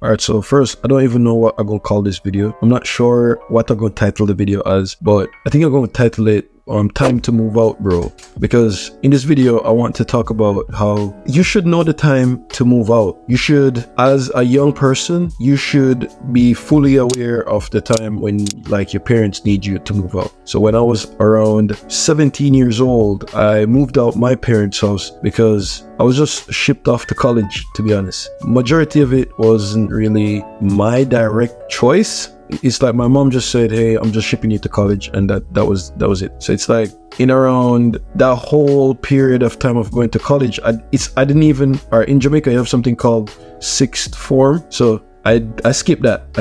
Alright, so first, I don't even know what I'm gonna call this video. I'm not sure what I'm gonna title the video as, but I think I'm gonna title it time to move out, bro. Because in this video, I want to talk about how you should know the time to move out. You should, as a young person, you should be fully aware of the time when like your parents need you to move out. So when I was around 17 years old, I moved out my parents' house because I was just shipped off to college, to be honest. Majority of it wasn't really my direct choice. It's like my mom just said, hey, I'm just shipping you to college, and that was it. So it's like in around that whole period of time of going to college, I didn't even, or in Jamaica you have something called sixth form. So I skipped that.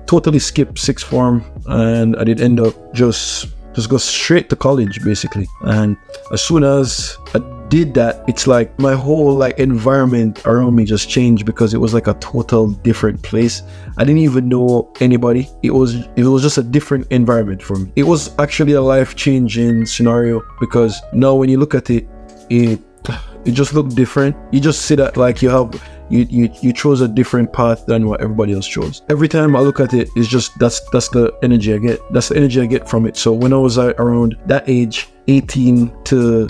Totally skipped sixth form, and I did end up just go straight to college basically. And as soon as I did that, it's like my whole like environment around me just changed, because it was like a total different place. I didn't even know anybody. It was just a different environment for me. It was actually a life-changing scenario, because now when you look at it, it just looked different. You just see that like you chose a different path than what everybody else chose. Every time I look at it, it's just that's the energy I get. That's the energy I get from it. So when I was around that age, 17 to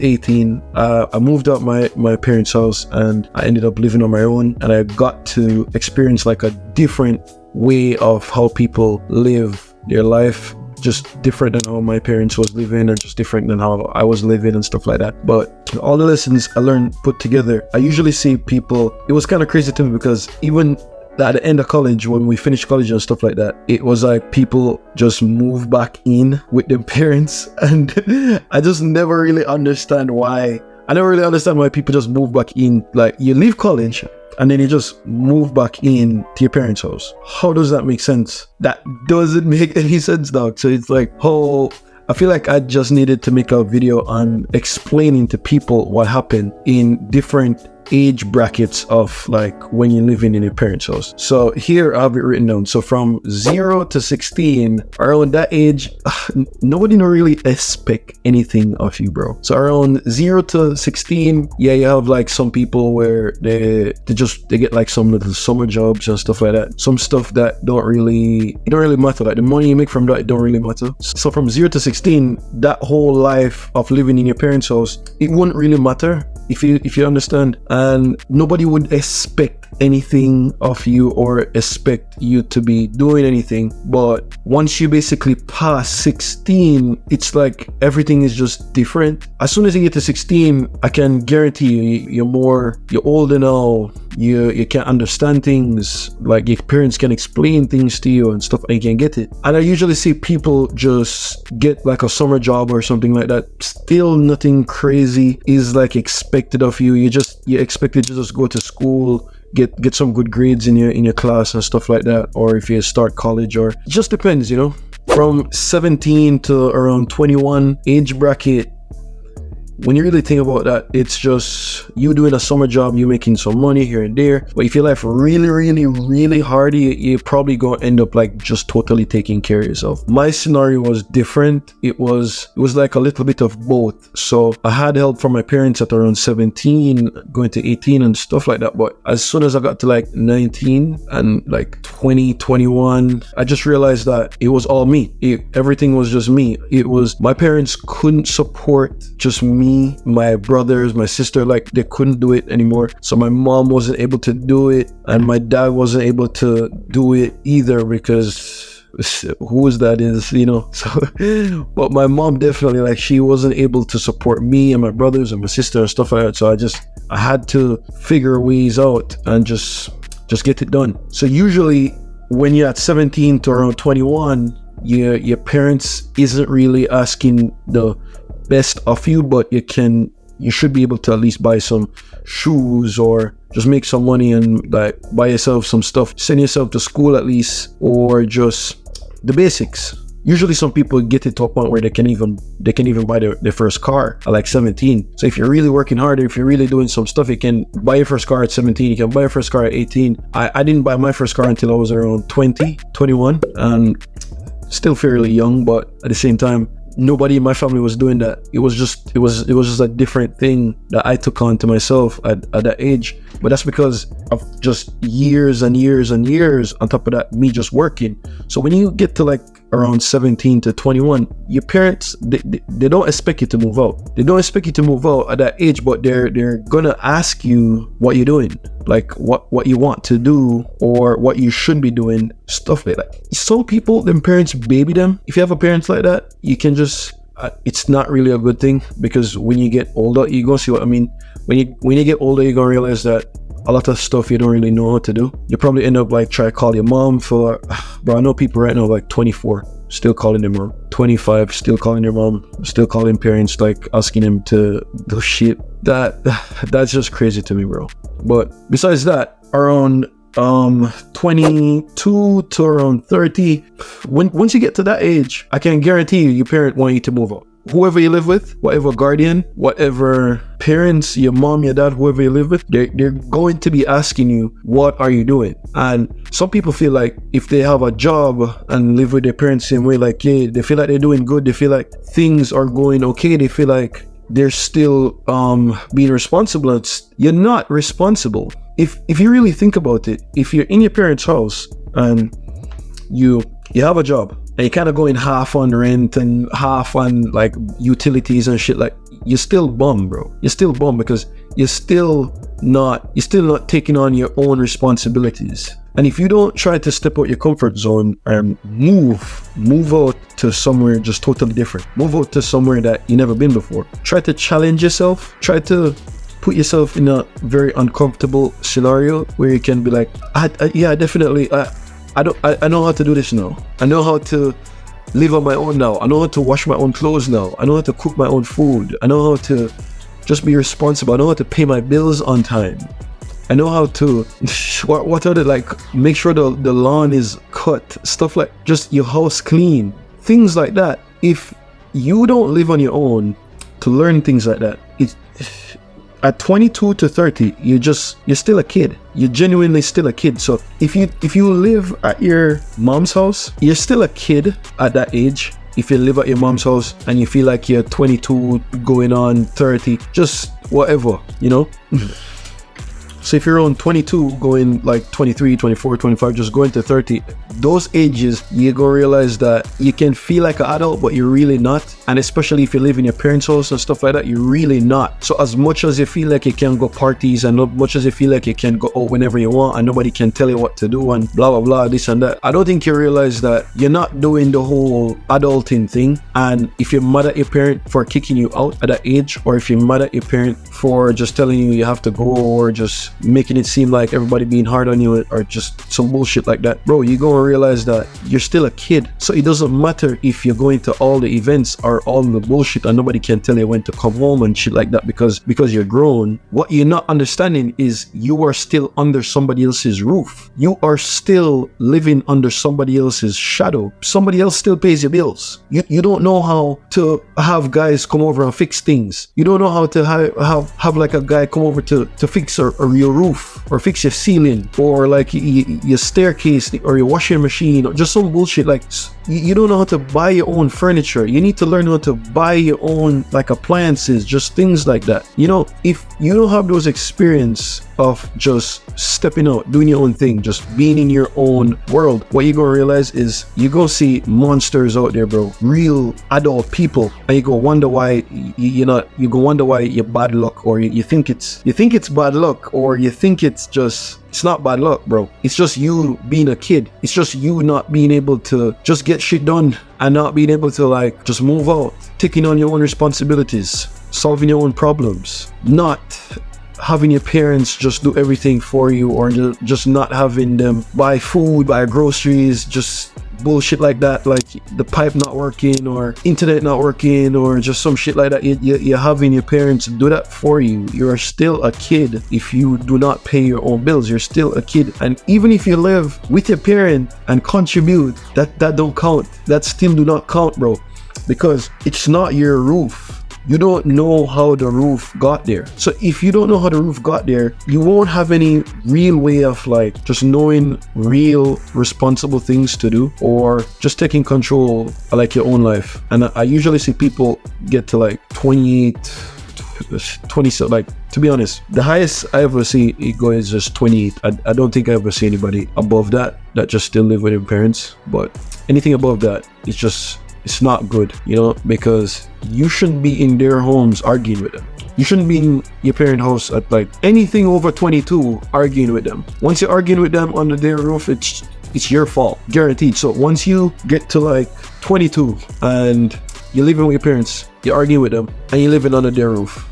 18, I moved out my parents' house, and I ended up living on my own, and I got to experience like a different way of how people live their life. Just different than how my parents was living, and just different than how I was living and stuff like that. But all the lessons I learned put together, I usually see people, it was kind of crazy to me, because even at the end of college, when we finished college and stuff like that, it was like people just move back in with their parents, and I just never really understand why. I never really understand why people just move back in. Like, you leave college and then you just move back in to your parents' house. How does that make sense? That doesn't make any sense, dog. So it's like, I feel like I just needed to make a video on explaining to people what happened in different age brackets of like when you're living in your parents' house. So here I have it written down. So from 0 to 16, around that age, nobody don't really expect anything of you, bro. So around 0 to 16, yeah, you have like some people where they get like some little summer jobs and stuff like that. Some stuff that it don't really matter. Like the money you make from that, it don't really matter. So from 0 to 16, that whole life of living in your parents' house, it wouldn't really matter, if you understand. And nobody would expect anything of you or expect you to be doing anything. But once you basically pass 16, it's like everything is just different. As soon as you get to 16, I can guarantee you, you're older now. You can understand things, like your parents can explain things to you and stuff, and you can get it. And I usually see people just get like a summer job or something like that. Still nothing crazy is like expected of you. You're expected to just go to school, get some good grades in your class and stuff like that, or if you start college, or it just depends, From 17 to around 21 age bracket, when you really think about that, it's just you doing a summer job, you making some money here and there. But if your life really, really, really hard, you're probably going to end up like just totally taking care of yourself. My scenario was different. It was like a little bit of both. So I had help from my parents at around 17, going to 18 and stuff like that. But as soon as I got to like 19 and like 20, 21, I just realized that it was all me. Everything was just me. It was, my parents couldn't support just me, my brothers, my sister, like they couldn't do it anymore. So my mom wasn't able to do it, and my dad wasn't able to do it either, because whose that is, So, but my mom definitely, like, she wasn't able to support me and my brothers and my sister and stuff like that. So I had to figure ways out and just get it done. So usually when you're at 17 to around 21, your parents isn't really asking the best of you, but you should be able to at least buy some shoes, or just make some money and like buy yourself some stuff, send yourself to school at least, or just the basics. Usually some people get it to a point where they can even buy their first car at like 17. So if you're really working harder, if you're really doing some stuff, you can buy your first car at 17, you can buy your first car at 18. I didn't buy my first car until I was around 20, 21, and still fairly young, but at the same time, nobody in my family was doing that. It was just a different thing that I took on to myself at that age. But that's because of just years and years and years on top of that, me just working. So when you get to like around 17 to 21, your parents, they don't expect you to move out. They don't expect you to move out at that age, but they're gonna ask you what you're doing, like what you want to do or what you should be doing, stuff like that. Some people, them parents baby them. If you have a parent like that, you can just it's not really a good thing, because when you get older, you're gonna see what I mean. When you get older, you're gonna realize that a lot of stuff you don't really know how to do. You probably end up like try to call your mom for, bro, I know people right now like 24 still calling their mom, 25 still calling their mom, still calling parents, like asking them to do shit. That's just crazy to me, bro. But besides that, around 22 to around 30, once you get to that age, I can guarantee you your parent want you to move out. Whoever you live with, whatever guardian, whatever parents, your mom, your dad, whoever you live with, they're going to be asking you, what are you doing? And some people feel like if they have a job and live with their parents the same way, like, yeah, they feel like they're doing good, they feel like things are going okay, they feel like they're still being responsible. You're not responsible. If you really think about it, if you're in your parents' house and you have a job and you're kind of going half on rent and half on like utilities and shit, like, you're still bum, bro. You're still bum because you're still not taking on your own responsibilities. And if you don't try to step out your comfort zone and move out to somewhere just totally different, move out to somewhere that you never been before, try to challenge yourself, try to put yourself in a very uncomfortable scenario where you can be like, yeah, definitely, I know how to do this now. I know how to live on my own now. I know how to wash my own clothes now. I know how to cook my own food. I know how to just be responsible. I know how to pay my bills on time. I know how to what are the, like, make sure the lawn is cut, stuff like just your house clean, things like that. If you don't live on your own to learn things like that, at 22 to 30, you're still a kid. You're genuinely still a kid. So if you live at your mom's house, you're still a kid at that age. If you live at your mom's house and you feel like you're 22 going on 30, just whatever, you know. So if you're on 22 going like 23, 24, 25, just going to 30, those ages, you're gonna realize that you can feel like an adult, but you're really not. And especially if you live in your parents' house and stuff like that, you're really not. So as much as you feel like you can go parties and as much as you feel like you can go out whenever you want and nobody can tell you what to do and blah, blah, blah, this and that, I don't think you realize that you're not doing the whole adulting thing. And if you're mad at your parent for kicking you out at that age, or if you're mad at your parent for just telling you have to go, or just making it seem like everybody being hard on you, or just some bullshit like that, bro, you're gonna realize that you're still a kid. So it doesn't matter if you're going to all the events or all the bullshit and nobody can tell you when to come home and shit like that because you're grown. What you're not understanding is you are still under somebody else's roof. You are still living under somebody else's shadow. Somebody else still pays your bills. You don't know how to have guys come over and fix things. You don't know how to have like a guy come over to fix your roof or fix your ceiling or like your staircase or your washing machine or just some bullshit. Like, you don't know how to buy your own furniture. You need to learn how to buy your own like appliances, just things like that. You know, if you don't have those experience of just stepping out, doing your own thing, just being in your own world, what you're gonna realize is you go see monsters out there, bro, real adult people, and you go wonder why you go wonder why you're bad luck, or you think it's bad luck, or you think it's not bad luck, bro. It's just you being a kid. It's just you not being able to just get shit done and not being able to like just move out, taking on your own responsibilities, solving your own problems, not having your parents just do everything for you, or just not having them buy food, buy groceries, just bullshit like that, like the pipe not working or internet not working or just some shit like that. You're having your parents do that for you. You're still a kid. If you do not pay your own bills, you're still a kid. And even if you live with your parent and contribute, that don't count. That still do not count, bro, because it's not your roof. you don't know how the roof got there. So if you don't know how the roof got there, you won't have any real way of like just knowing real responsible things to do or just taking control of like your own life. And I usually see people get to like 28, 20, so like, to be honest, the highest I ever see it go is just 28. I don't think I ever see anybody above that just still live with their parents. But anything above that, it's not good, you know, because you shouldn't be in their homes arguing with them. You shouldn't be in your parent house at like anything over 22 arguing with them. Once you're arguing with them under their roof, it's your fault, guaranteed. So once you get to like 22 and you're living with your parents, you're arguing with them, and you're living under their roof,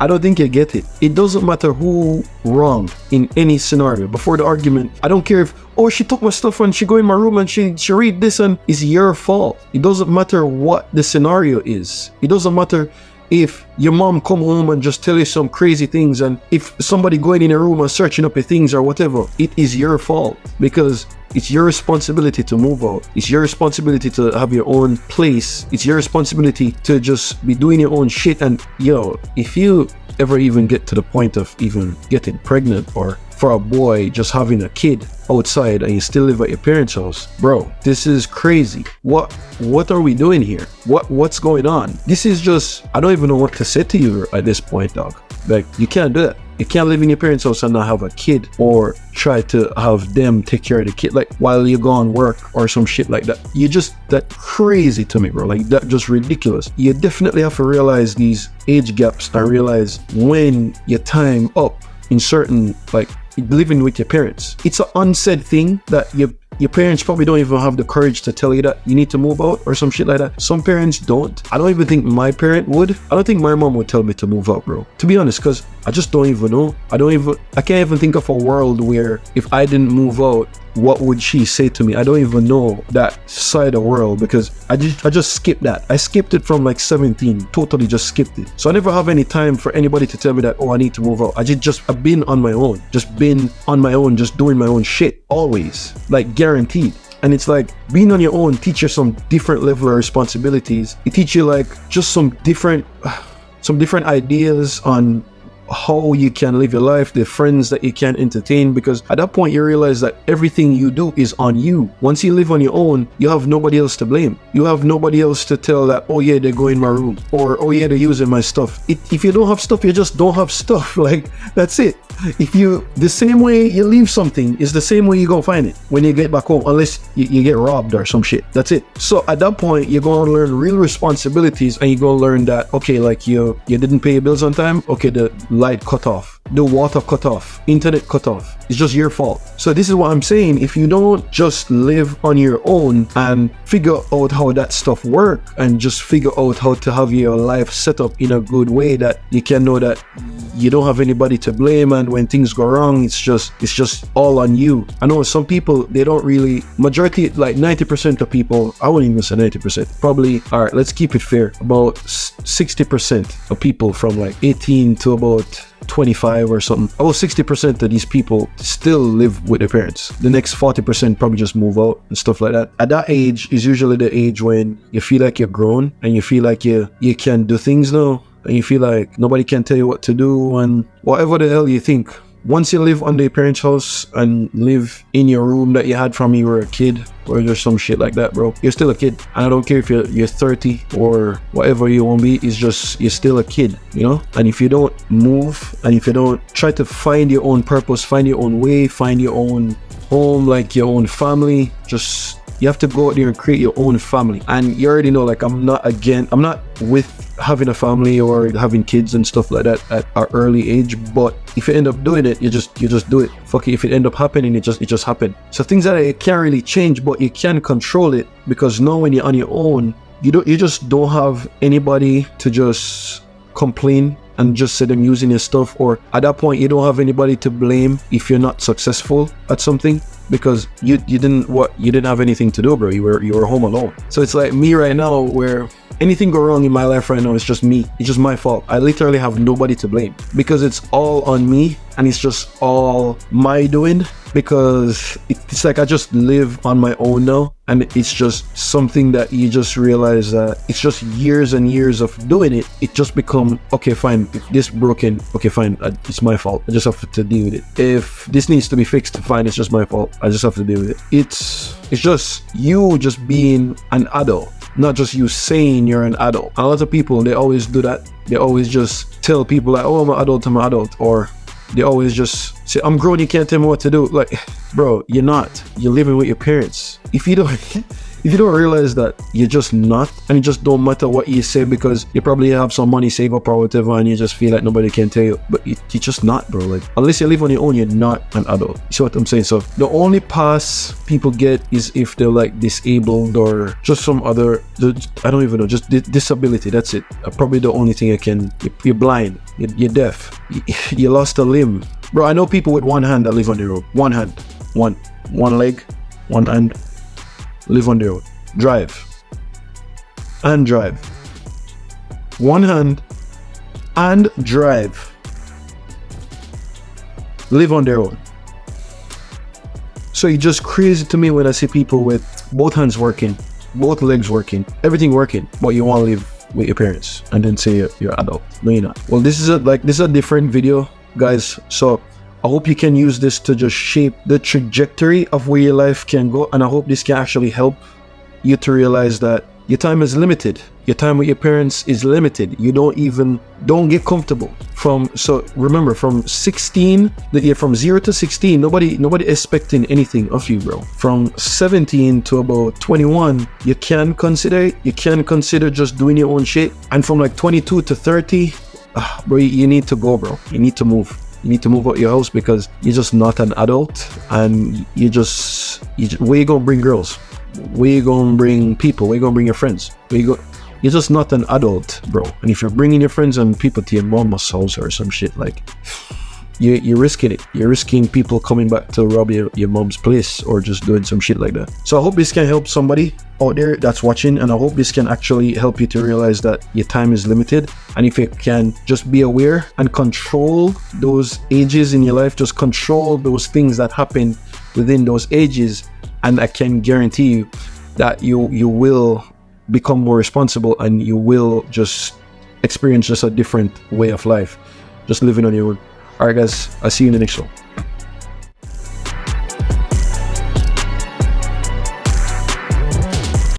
I don't think you get it. It doesn't matter who wrong in any scenario. Before the argument, I don't care if, oh, she took my stuff and she go in my room and she read this and it's your fault. It doesn't matter what the scenario is. It doesn't matter if your mom come home and just tell you some crazy things, and if somebody going in a room and searching up your things or whatever, it is your fault, because it's your responsibility to move out. It's your responsibility to have your own place. It's your responsibility to just be doing your own shit. And yo, if you ever even get to the point of even getting pregnant, or for a boy just having a kid outside and you still live at your parents' house, bro, this is crazy. What are we doing here? What's going on? This is just, I don't even know what to say to you at this point, dog. Like, you can't do that. You can't live in your parents' house and not have a kid, or try to have them take care of the kid like while you go on work or some shit like that. That crazy to me, bro. Like, that just ridiculous. You definitely have to realize these age gaps and realize when your time up in certain, like, living with your parents. It's an unsaid thing that your parents probably don't even have the courage to tell you that you need to move out or some shit like that. Some parents don't. I don't even think my parent would. I don't think my mom would tell me to move out, bro. To be honest, because I just don't even know. I can't even think of a world where if I didn't move out, what would she say to me? I don't even know that side of the world, because I just skipped that. I skipped it from like 17, totally just skipped it. So I never have any time for anybody to tell me that, oh, I need to move out. I've been on my own, just doing my own shit, always, like guaranteed. And it's like, being on your own teach you some different level of responsibilities. It teach you like just some different ideas on how you can live your life, the friends that you can entertain, because at that point you realize that everything you do is on you. Once you live on your own, you have nobody else to blame. You have nobody else to tell that, oh yeah, they go in my room, or oh yeah, they're using my stuff. If you don't have stuff, you just don't have stuff. Like, that's it. The same way you leave something is the same way you go find it when you get back home, unless you get robbed or some shit. That's it. So at that point, you're going to learn real responsibilities, and you're going to learn that, okay, like you didn't pay your bills on time. Okay, the light cut off, the water cut off, internet cut off. It's just your fault. So this is what I'm saying. If you don't just live on your own and figure out how that stuff work, and just figure out how to have your life set up in a good way that you can know that you don't have anybody to blame, and when things go wrong, it's just all on you. I know some people, they don't really, majority, like 90% of people, I wouldn't even say 90%, probably, all right, let's keep it fair, about 60% of people from like 18 to about 25 or something, about 60% of these people still live with their parents. The next 40% probably just move out and stuff like that. At that age is usually the age when you feel like you're grown, and you feel like you can do things now, and you feel like nobody can tell you what to do, and whatever the hell you think. Once you live under your parents' house and live in your room that you had from you were a kid, or there's some shit like that, bro, you're still a kid. And I don't care if you're 30 or whatever you won't be, it's just, you're still a kid, you know? And if you don't move, and if you don't try to find your own purpose, find your own way, find your own home, like your own family, you have to go out there and create your own family. And you already know, like, I'm not with having a family or having kids and stuff like that at our early age, but if you end up doing it, you just do it. Fuck it, if it end up happening, it just happened. So things that you can't really change, but you can control it, because now when you're on your own, you just don't have anybody to just complain and just say them using your stuff, or at that point you don't have anybody to blame if you're not successful at something, because you didn't have anything to do, bro. You were home alone. So it's like me right now, where anything go wrong in my life right now, it's just me. It's just my fault. I literally have nobody to blame, because it's all on me, and it's just all my doing, because it's like I just live on my own now, and it's just something that you just realize that it's just years and years of doing it. It just become, okay, fine, if this broken, okay, fine, it's my fault, I just have to deal with it. If this needs to be fixed, fine, it's just my fault, I just have to deal with it. It's just you just being an adult, not just you saying you're an adult. A lot of people, they always do that. They always just tell people like, oh, I'm an adult, or they always just say, I'm grown, you can't tell me what to do. Like, bro, you're not. You're living with your parents. If you don't realize that you're just not, and it just don't matter what you say because you probably have some money saved up or whatever, and you just feel like nobody can tell you, but you're just not, bro. Like, unless you live on your own, you're not an adult. You see what I'm saying? So the only pass people get is if they're like disabled or just some other, I don't even know, just disability. That's it. Probably the only thing you're blind, you're deaf, you lost a limb. Bro, I know people with one hand that live on the road. One hand, one leg, one hand, live on the road. Drive. One hand and drive. Live on their own. So it's just crazy to me when I see people with both hands working, both legs working, everything working, but you want to live with your parents and then say you're adult. No, you're not. Well, this is a different video, guys. So I hope you can use this to just shape the trajectory of where your life can go, and I hope this can actually help you to realize that your time is limited. Your time with your parents is limited. You don't get comfortable. So remember, from 0 to 16, nobody expecting anything of you, bro. From 17 to about 21, you can consider just doing your own shit. And from like 22 to 30, bro, you need to go, bro. You need to move. You need to move out your house because you're just not an adult, and where you gonna bring girls? Where you gonna bring people? Where you gonna bring your friends? You're just not an adult, bro. And if you're bringing your friends and people to your mama's house or some shit, like, you're risking it. You're risking people coming back to rob your mom's place or just doing some shit like that. So I hope this can help somebody out there that's watching, and I hope this can actually help you to realize that your time is limited. And if you can just be aware and control those ages in your life, just control those things that happen within those ages, and I can guarantee you that you will become more responsible, and you will just experience just a different way of life, just living on your own. Alright guys, I'll see you in the next one.